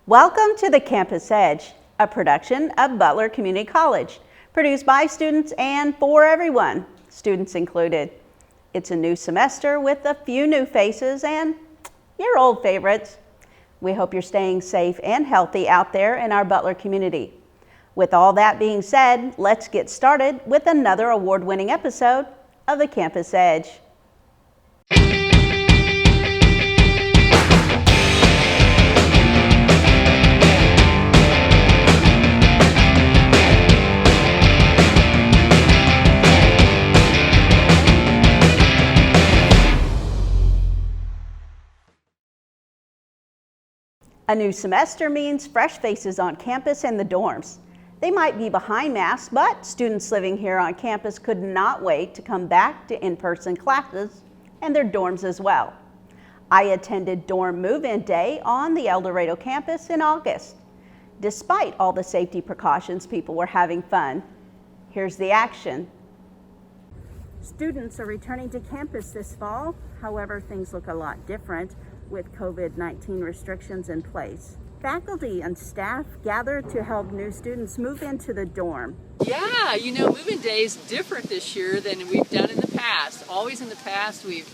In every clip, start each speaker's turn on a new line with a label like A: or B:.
A: Welcome to the Campus Edge, a production of Butler Community College, produced by students and for everyone, students included. It's a new semester with a few new faces and your old favorites. We hope you're staying safe and healthy out there in our Butler community. With all that being said, let's get started with another award-winning episode of the Campus Edge. A new semester means fresh faces on campus and the dorms. They might be behind masks, but students living here on campus could not wait to come back to in-person classes and their dorms as well. I attended dorm move-in day on the El Dorado campus in August. Despite all the safety precautions, people were having fun. Here's the action. Students are returning to campus this fall. However, things look a lot different with COVID-19 restrictions in place. Faculty and staff gather to help new students move into the dorm.
B: Yeah, move-in day is different this year than we've done in the past. Always in the past, we've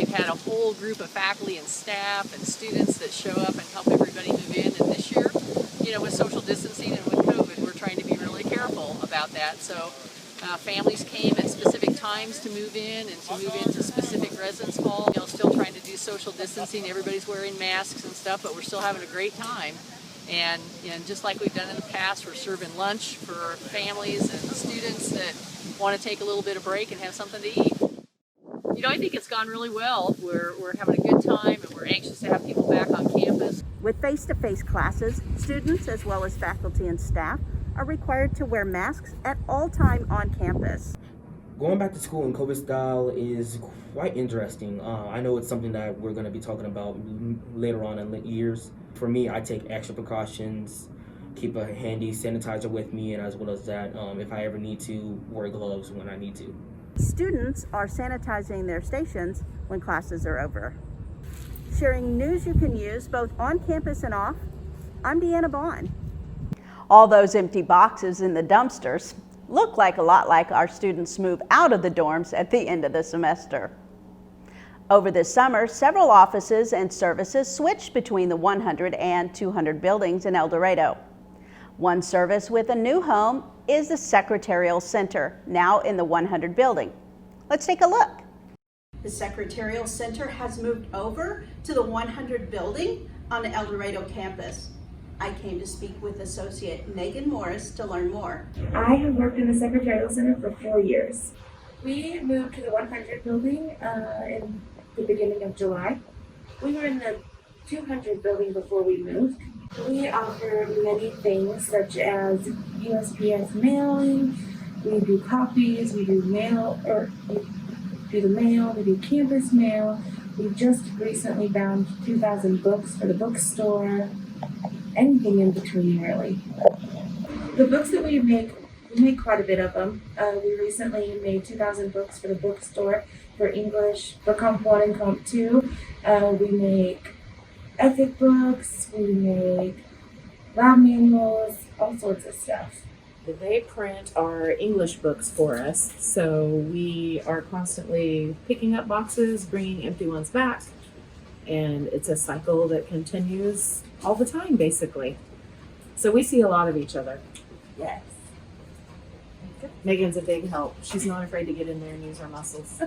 B: had a whole group of faculty and staff and students that show up and help everybody move in. And this year, with social distancing and with COVID, we're trying to be really careful about that. So families came at specific times to move in and to move into specific residence halls. Still trying to do social distancing. Everybody's wearing masks and stuff, but we're still having a great time. And just like we've done in the past, we're serving lunch for families and students that want to take a little bit of break and have something to eat. I think it's gone really well. We're having a good time and we're anxious to have people back on campus.
A: With face-to-face classes, students as well as faculty and staff are required to wear masks at all time on campus.
C: Going back to school in COVID style is quite interesting. I know it's something that we're going to be talking about later on in years. For me, I take extra precautions, keep a handy sanitizer with me, and as well as that, if I ever need to, wear gloves when I need to.
A: Students are sanitizing their stations when classes are over. Sharing news you can use both on campus and off, I'm Deanna, Bonn. All those empty boxes in the dumpsters look like a lot like our students move out of the dorms at the end of the semester. Over the summer, several offices and services switched between the 100 and 200 buildings in El Dorado. One service with a new home is the Secretarial Center, now in the 100 building. Let's take a look. The Secretarial Center has moved over to the 100 building on the El Dorado campus. I came to speak with Associate Megan Morris to learn more.
D: I have worked in the Secretarial Center for 4 years. We moved to the 100 building in the beginning of July. We were in the 200 building before we moved. We offer many things such as USPS mailing, we do copies, we do mail, we do campus mail. We just recently bound 2,000 books for the bookstore. Anything in between, really. The books that we make quite a bit of them. We recently made 2,000 books for the bookstore for English, for Comp 1 and Comp 2. We make ethic books, we make lab manuals, all sorts of stuff.
E: They print our English books for us, so we are constantly picking up boxes, bringing empty ones back, and it's a cycle that continues all the time, basically. So we see a lot of each other.
D: Yes.
E: Megan's a big help. She's not afraid to get in there and use her muscles.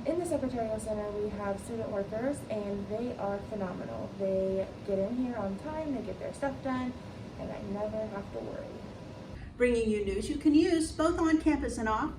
F: In the Secretarial Center, we have student workers, and they are phenomenal. They get in here on time, they get their stuff done, and I never have to worry.
A: Bringing you news you can use both on campus and off,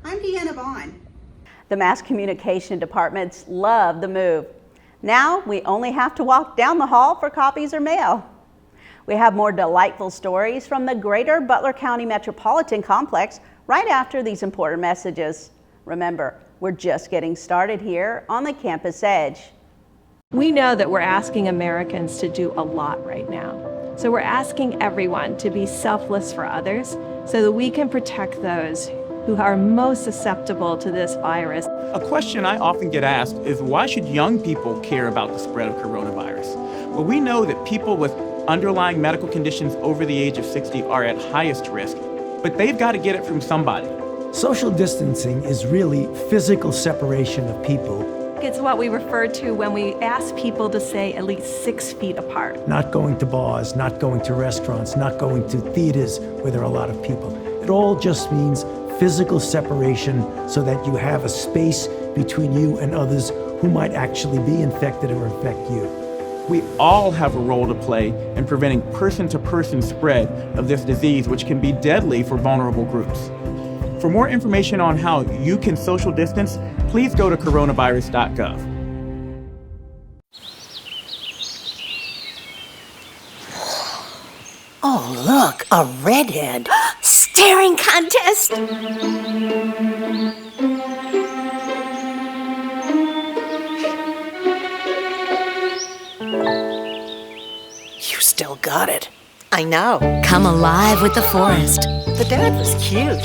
A: I'm Deanna Bonn. The mass communication departments love the move. Now we only have to walk down the hall for copies or mail. We have more delightful stories from the greater Butler County Metropolitan Complex right after these important messages. Remember, we're just getting started here on the Campus Edge.
G: We know that we're asking Americans to do a lot right now. So we're asking everyone to be selfless for others so that we can protect those who are most susceptible to this virus.
H: A question I often get asked is why should young people care about the spread of coronavirus? Well, we know that people with underlying medical conditions over the age of 60 are at highest risk, but they've got to get it from somebody.
I: Social distancing is really physical separation of people.
G: It's what we refer to when we ask people to stay at least 6 feet apart.
I: Not going to bars, not going to restaurants, not going to theaters where there are a lot of people. It all just means physical separation so that you have a space between you and others who might actually be infected or infect you.
H: We all have a role to play in preventing person-to-person spread of this disease, which can be deadly for vulnerable groups. For more information on how you can social distance, please go to coronavirus.gov.
J: Oh, look, a redhead. Staring contest! You still got it. I know. Come alive with the forest. The dad was cute.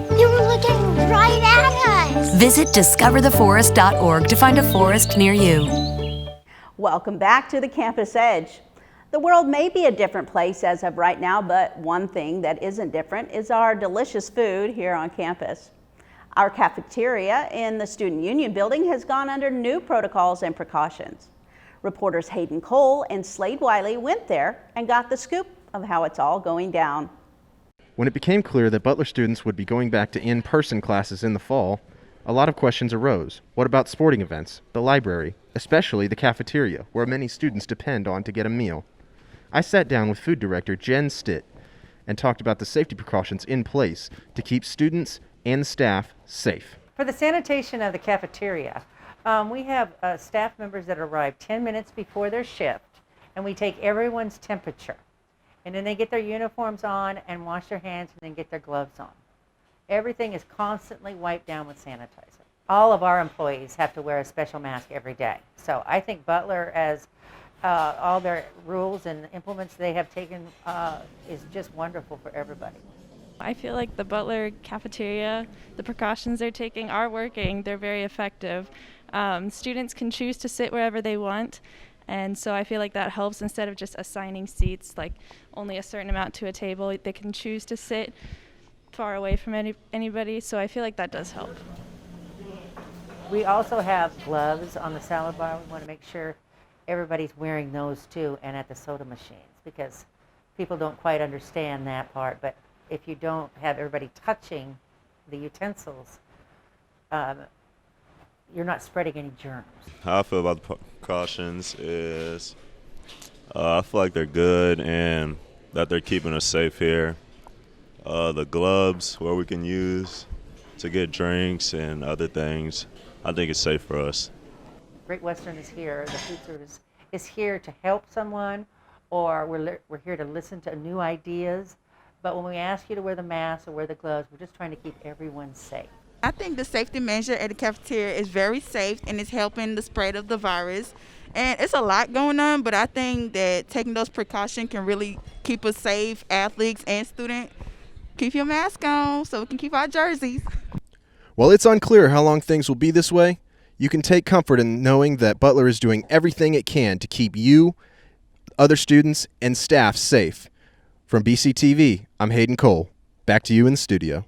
K: They were looking right at us.
J: Visit discovertheforest.org to find a forest near you.
A: Welcome back to the Campus Edge. The world may be a different place as of right now, but one thing that isn't different is our delicious food here on campus. Our cafeteria in the Student Union building has gone under new protocols and precautions. Reporters Hayden and Slade Wiley went there and got the scoop of how it's all going down.
L: When it became clear that Butler students would be going back to in-person classes in the fall, a lot of questions arose. What about sporting events, the library, especially the cafeteria, where many students depend on to get a meal? I sat down with food director Jen Stitt and talked about the safety precautions in place to keep students and staff safe.
M: For the sanitation of the cafeteria, we have staff members that arrive 10 minutes before their shift, and we take everyone's temperature. And then they get their uniforms on and wash their hands and then get their gloves on. Everything is constantly wiped down with sanitizer. All of our employees have to wear a special mask every day. So I think Butler, as all their rules and implements they have taken, is just wonderful for everybody.
N: I feel like the Butler cafeteria, the precautions they're taking are working. They're very effective. Students can choose to sit wherever they want, and so I feel like that helps. Instead of just assigning seats, like only a certain amount to a table, they can choose to sit far away from anybody, so I feel like that does help.
M: We also have gloves on the salad bar. We want to make sure everybody's wearing those too, and at the soda machines, because people don't quite understand that part, but if you don't have everybody touching the utensils, you're not spreading any germs.
O: How I feel about the precautions is I feel like they're good and that they're keeping us safe here. The gloves, where we can use to get drinks and other things, I think it's safe for us.
M: Great Western is here, the food service is here to help someone, or we're here to listen to new ideas. But when we ask you to wear the mask or wear the gloves, we're just trying to keep everyone safe.
P: I think the safety measure at the cafeteria is very safe and it's helping the spread of the virus. And it's a lot going on, but I think that taking those precautions can really keep us safe, athletes and students. Keep your mask on so we can keep our jerseys.
L: While it's unclear how long things will be this way, you can take comfort in knowing that Butler is doing everything it can to keep you, other students, and staff safe. From BCTV, I'm Hayden Cole. Back to you in the studio.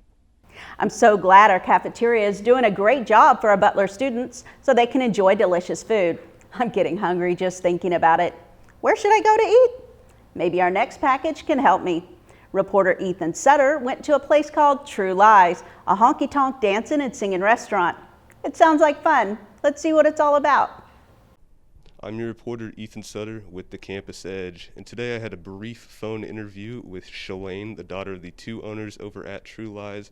A: I'm so glad our cafeteria is doing a great job for our Butler students so they can enjoy delicious food. I'm getting hungry just thinking about it. Where should I go to eat? Maybe our next package can help me. Reporter Ethan Sutter went to a place called True Lies, a honky-tonk dancing and singing restaurant. It sounds like fun. Let's see what it's all about.
Q: I'm your reporter Ethan Sutter with the Campus Edge, and today I had a brief phone interview with Shalane, the daughter of the two owners over at True Lies,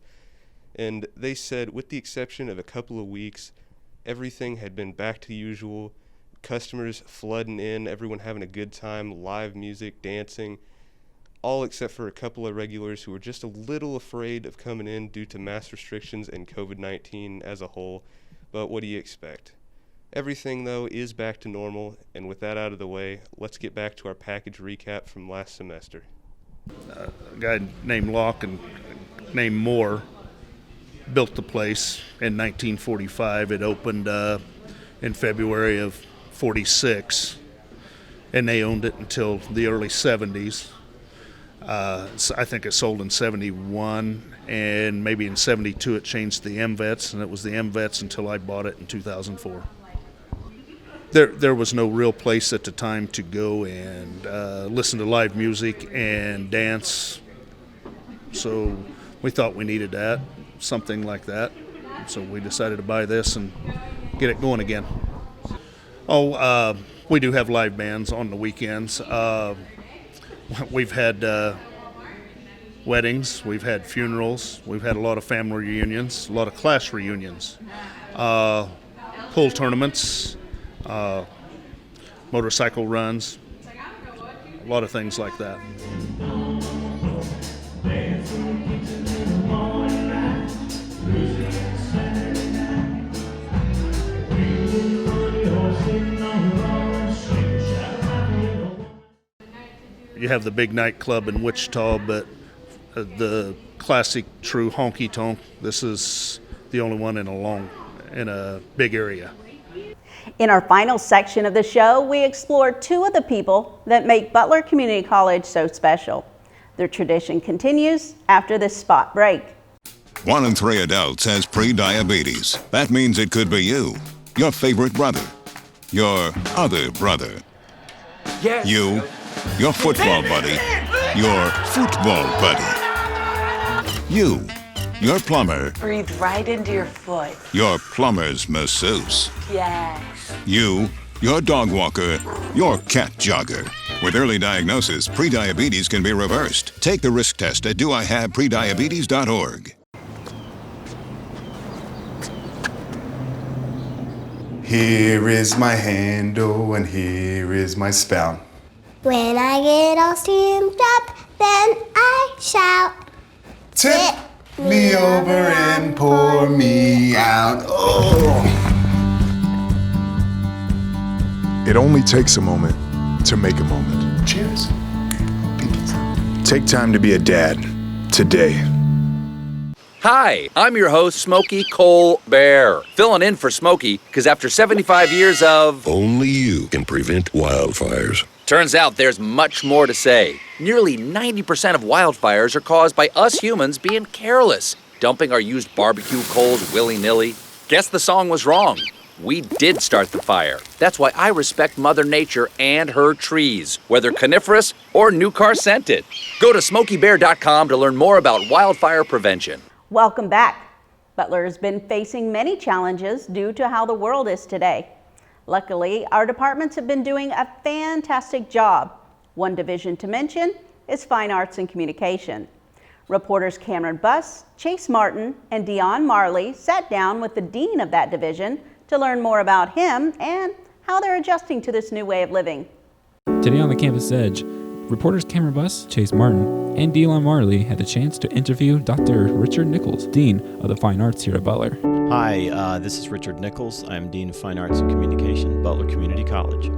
Q: and they said with the exception of a couple of weeks, everything had been back to usual, customers flooding in, everyone having a good time, live music, dancing, all except for a couple of regulars who were just a little afraid of coming in due to mask restrictions and COVID-19 as a whole, but what do you expect? Everything, though, is back to normal, and with that out of the way, let's get back to our package recap from last semester.
R: A guy named Locke and named Moore built the place in 1945. It opened in February of 46, and they owned it until the early 70s. So I think it sold in 71, and maybe in 72 it changed to the MVets, and it was the MVets until I bought it in 2004. There was no real place at the time to go and listen to live music and dance, so we thought we needed that, something like that. So we decided to buy this and get it going again. We do have live bands on the weekends. We've had weddings, we've had funerals, we've had a lot of family reunions, a lot of class reunions, pool tournaments, motorcycle runs, a lot of things like that. You have the big nightclub in Wichita, but the classic true honky tonk, this is the only one in a big area.
A: In our final section of the show, we explore two of the people that make Butler Community College so special. Their tradition continues after this spot break.
S: 1 in 3 adults has pre-diabetes. That means it could be you, your favorite brother, your other brother, yes. You, your football buddy, your football buddy, you, your plumber.
T: Breathe right into your foot.
S: Your plumber's masseuse.
T: Yes.
S: You, your dog walker, your cat jogger. With early diagnosis, prediabetes can be reversed. Take the risk test at doihaveprediabetes.org.
U: Here is my handle and here is my spout.
K: When I get all steamed up, then I shout.
U: Tip me over and pour me out. Oh.
V: It only takes a moment to make a moment.
U: Cheers.
V: Take time to be a dad today.
W: Hi, I'm your host, Smokey Colbert, filling in for Smokey because after 75 years of...
X: Only you can prevent wildfires.
W: Turns out there's much more to say. Nearly 90% of wildfires are caused by us humans being careless, dumping our used barbecue coals willy-nilly. Guess the song was wrong. We did start the fire. That's why I respect Mother Nature and her trees, whether coniferous or new car scented. Go to SmokeyBear.com to learn more about wildfire prevention.
A: Welcome back. Butler has been facing many challenges due to how the world is today. Luckily, our departments have been doing a fantastic job. One division to mention is Fine Arts and Communication. Reporters Kameron Buss, Chase Martin, and Deanna Marley sat down with the dean of that division to learn more about him and how they're adjusting to this new way of living.
Y: Today on the Campus Edge, reporters Cameron Buss, Chase Martin, and Deanna Marley had a chance to interview Dr. Richard Nichols, Dean of the Fine Arts here at Butler.
Z: Hi, this is Richard Nichols. I'm Dean of Fine Arts and Communication, Butler Community College.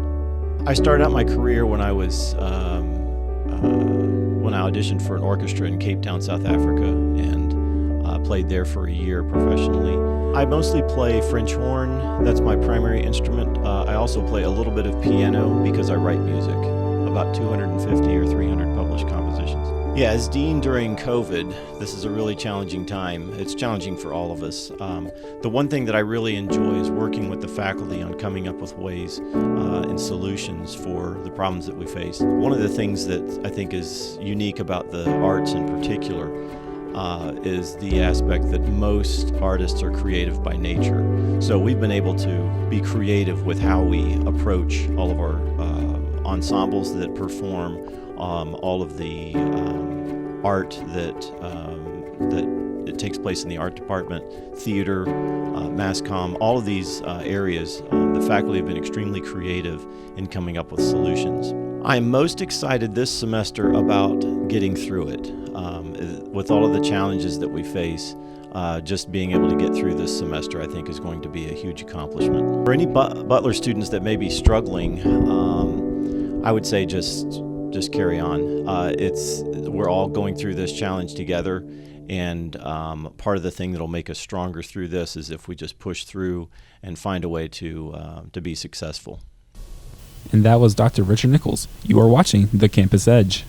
Z: I started out my career when I was when I auditioned for an orchestra in Cape Town, South Africa, and played there for a year professionally. I mostly play French horn. That's my primary instrument. I also play a little bit of piano because I write music, about 250 or 300 published compositions. Yeah, as dean during COVID, this is a really challenging time. It's challenging for all of us. The one thing that I really enjoy is working with the faculty on coming up with ways and solutions for the problems that we face. One of the things that I think is unique about the arts in particular is the aspect that most artists are creative by nature. So we've been able to be creative with how we approach all of our ensembles that perform all of the art that it takes place in the art department, theater, mass comm, all of these areas. The faculty have been extremely creative in coming up with solutions. I'm most excited this semester about getting through it. With all of the challenges that we face, just being able to get through this semester, I think, is going to be a huge accomplishment. For any Butler students that may be struggling, I would say just carry on. We're all going through this challenge together, and part of the thing that'll make us stronger through this is if we just push through and find a way to be successful.
Y: And that was Dr. Richard Nichols. You are watching The Campus Edge.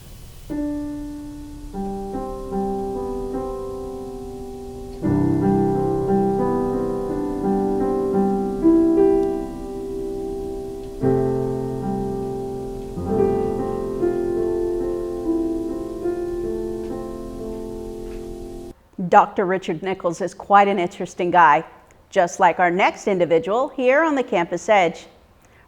A: Dr. Richard Nichols is quite an interesting guy, just like our next individual here on the Campus Edge.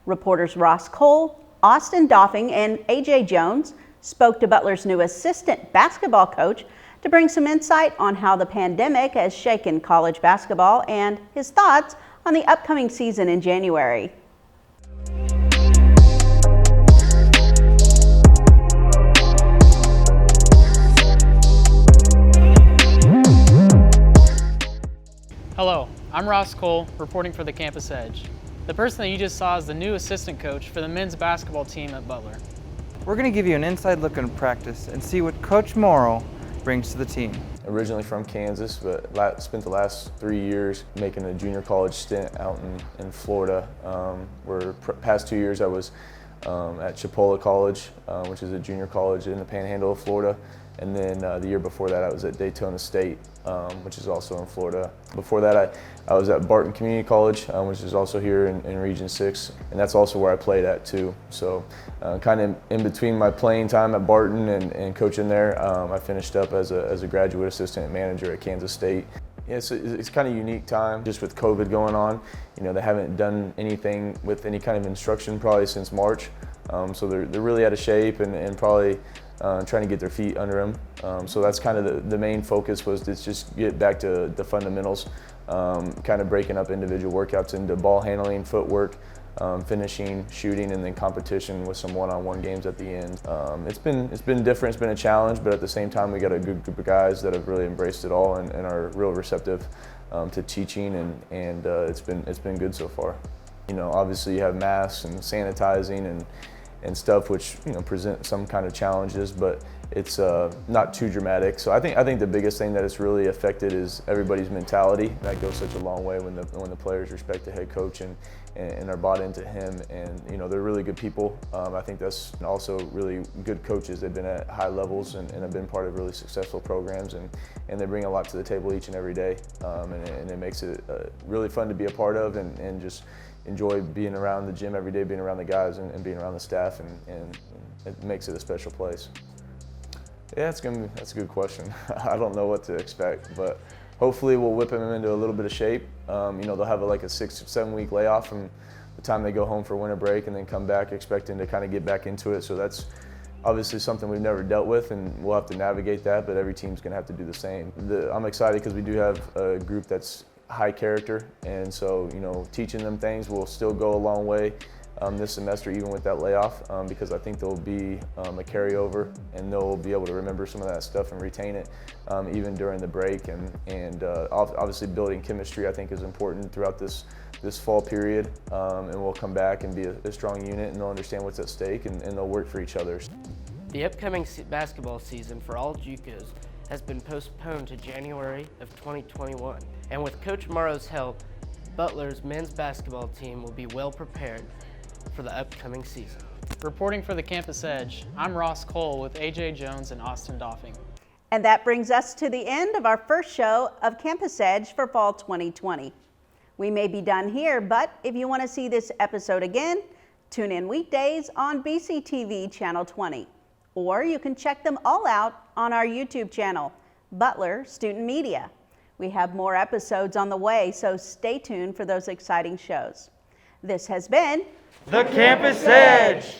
A: Reporters Ross Cole, Austin Doffing, and AJ Jones spoke to Butler's new assistant basketball coach to bring some insight on how the pandemic has shaken college basketball and his thoughts on the upcoming season in January.
B: Hello, I'm Ross Cole, reporting for the Campus Edge. The person that you just saw is the new assistant coach for the men's basketball team at Butler.
C: We're going to give you an inside look in practice and see what Coach Morrow brings to the team.
D: Originally from Kansas, but spent the last 3 years making a junior college stint out in Florida. Where past 2 years I was at Chipola College, which is a junior college in the Panhandle of Florida. And then the year before that I was at Daytona State, which is also in Florida. Before that I was at Butler Community College, which is also here in Region 6, and that's also where I played at too. So kind of in between my playing time at Barton and coaching there, I finished up as a graduate assistant manager at Kansas State. Yeah, it's kind of a unique time just with COVID going on. You know, they haven't done anything with any kind of instruction probably since March. So they're really out of shape and probably trying to get their feet under them. So that's kind of the main focus, was to just get back to the fundamentals, kind of breaking up individual workouts into ball handling, footwork, finishing, shooting, and then competition with some one-on-one games at the end. It's been different, it's been a challenge, but at the same time we got a good group of guys that have really embraced it all and are real receptive to teaching, and it's been good so far. You know, obviously you have masks and sanitizing and stuff, which, you know, present some kind of challenges, but it's not too dramatic. So I think the biggest thing that it's really affected is everybody's mentality. That goes such a long way when the players respect the head coach and are bought into him, and you know, they're really good people. I think that's also really good coaches. They've been at high levels and have been part of really successful programs, and they bring a lot to the table each and every day, and it makes it really fun to be a part of, and just enjoy being around the gym every day, being around the guys and being around the staff, and it makes it a special place. Yeah, that's a good question. I don't know what to expect, but hopefully we'll whip them into a little bit of shape. You know, they'll have like a 6 or 7 week layoff from the time they go home for winter break, and then come back expecting to kind of get back into it. So that's obviously something we've never dealt with, and we'll have to navigate that, but every team's gonna have to do the same. I'm excited because we do have a group that's high character, and so, you know, teaching them things will still go a long way this semester, even with that layoff, because I think there'll be a carryover, and they'll be able to remember some of that stuff and retain it even during the break. And obviously building chemistry, I think, is important throughout this fall period, and we'll come back and be a strong unit, and they'll understand what's at stake, and they'll work for each other.
E: The upcoming basketball season for all JUCOs has been postponed to January of 2021. And with Coach Morrow's help, Butler's men's basketball team will be well prepared for the upcoming season.
B: Reporting for the Campus Edge, I'm Ross Cole with AJ Jones and Austin Doffing.
A: And that brings us to the end of our first show of Campus Edge for Fall 2020. We may be done here, but if you want to see this episode again, tune in weekdays on BCTV Channel 20. Or you can check them all out on our YouTube channel, Butler Student Media. We have more episodes on the way, so stay tuned for those exciting shows. This has been
C: The Campus Edge.